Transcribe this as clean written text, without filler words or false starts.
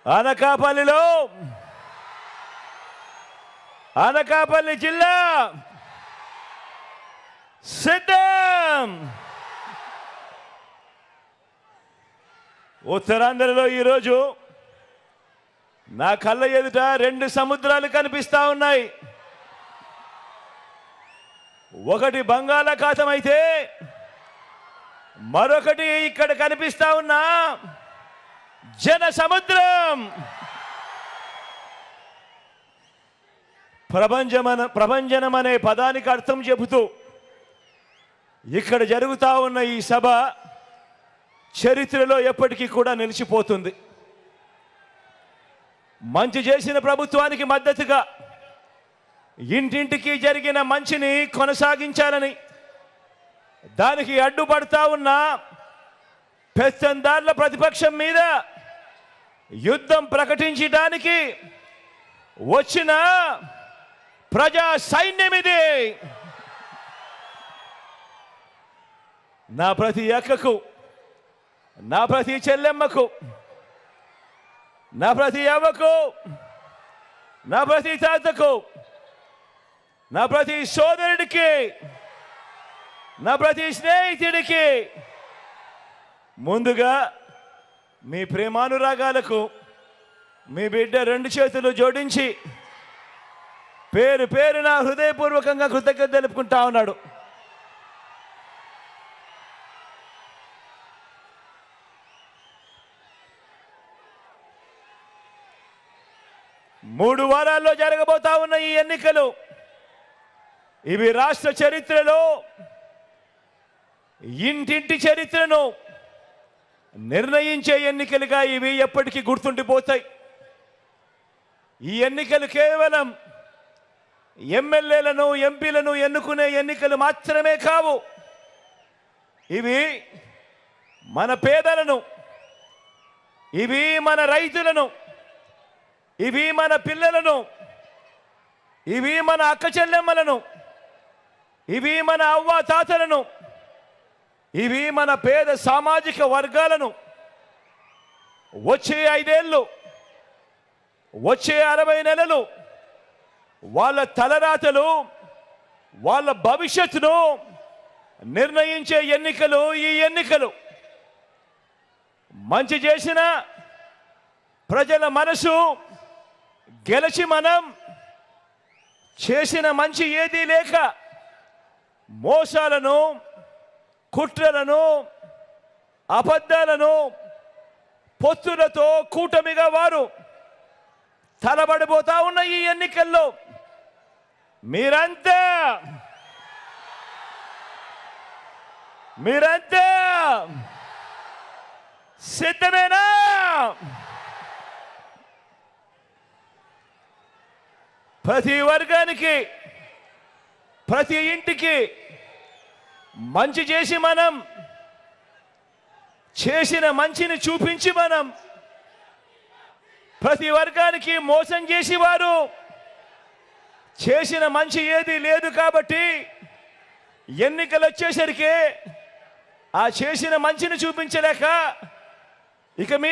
అనకాపల్లిలో అనకాపల్లి జిల్లా సిద్ధం. ఉత్తరాంధ్రలో ఈరోజు నా కళ్ళ ఎదుట రెండు సముద్రాలు కనిపిస్తా ఉన్నాయి. ఒకటి బంగాళాఖాతం అయితే మరొకటి ఇక్కడ కనిపిస్తా ఉన్న జన సముద్రం. ప్రభంజనం అనే పదానికి అర్థం చెబుతూ ఇక్కడ జరుగుతా ఉన్న ఈ సభ చరిత్రలో ఎప్పటికీ కూడా నిలిచిపోతుంది. మంచి చేసిన ప్రభుత్వానికి మద్దతుగా ఇంటింటికి జరిగిన మంచిని కొనసాగించాలని, దానికి అడ్డుపడతా ఉన్న పెత్తందార్ల ప్రతిపక్షం మీద యుద్ధం ప్రకటించడానికి వచ్చిన ప్రజా సైన్యం ఇది. నా ప్రతి అక్కకు, నా ప్రతి చెల్లెమ్మకు, నా ప్రతి అవ్వకు, నా ప్రతి తాతకు, నా ప్రతి సోదరుడికి, నా ప్రతి స్నేహితుడికి ముందుగా మీ ప్రేమానురాగాలకు మీ బిడ్డ రెండు చేతులు జోడించి పేరు పేరున హృదయపూర్వకంగా కృతజ్ఞత తెలుపుకుంటా ఉన్నాడు. మూడు వారాల్లో జరగబోతా ఉన్న ఈ ఎన్నికలు ఇవి రాష్ట్ర చరిత్రలో ఇంటింటి చరిత్రను నిర్ణయించే ఎన్నికలుగా ఇవి ఎప్పటికీ గుర్తుండిపోతాయి. ఈ ఎన్నికలు కేవలం ఎమ్మెల్యేలను, ఎంపీలను ఎన్నుకునే ఎన్నికలు మాత్రమే కావు. ఇవి మన పేదలను, ఇవి మన రైతులను, ఇవి మన పిల్లలను, ఇవి మన అక్క చెల్లెమ్మలను, ఇవి మన అవ్వ తాతలను, ఇవి మన పేద సామాజిక వర్గాలను వచ్చే 5 ఏళ్ళు, వచ్చే 60 నెలలు వాళ్ళ తలరాతలు, వాళ్ళ భవిష్యత్తును నిర్ణయించే ఎన్నికలు ఈ ఎన్నికలు. మంచి చేసిన ప్రజల మనసు గెలిచి మనం చేసిన మంచి ఏదీ లేక మోసాలను, కుట్రలను, అబద్ధాలను పొత్తులతో కూటమిగా వారు తలబడిపోతా ఉన్న ఈ ఎన్నికల్లో మీరంతా సిద్ధమేనా? ప్రతి వర్గానికి, ప్రతి ఇంటికి మంచి చేసి మనం చేసిన మంచిని చూపించి మనం ప్రతి వర్గానికి మోసం చేసి వారు చేసిన మంచి ఏది లేదు కాబట్టి ఎన్నికలు వచ్చేసరికి ఆ చేసిన మంచిని చూపించలేక ఇక మీరు